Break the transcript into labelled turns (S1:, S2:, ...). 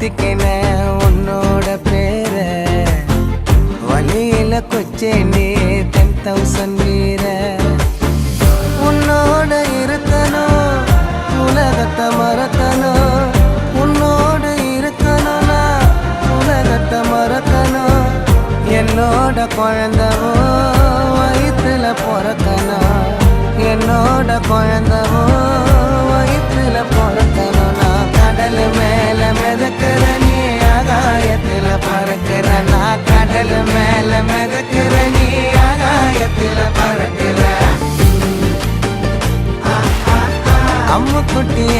S1: மாத்திக்கின உன்னோட பேர வழியில கொச்சேண்டி 10,000 வீர உன்னோட இருக்கணும் உலகத்தை மறக்கணும் உன்னோட இருக்கணும்னா உலகத்தை மறக்கணும் என்னோட குழந்தவோ வயிற்றுல பிறக்கணும் என்னோட குழந்தவோ வயிற்றுல பிறக்கணும் நான் கடல் மேல மிதக்கிற நீ ஆகாயத்துல பறக்கிற நான் கடல் மேல மிதக்கிற நீ ஆகாயத்துல பறக்கிற அம்முக்குட்டிய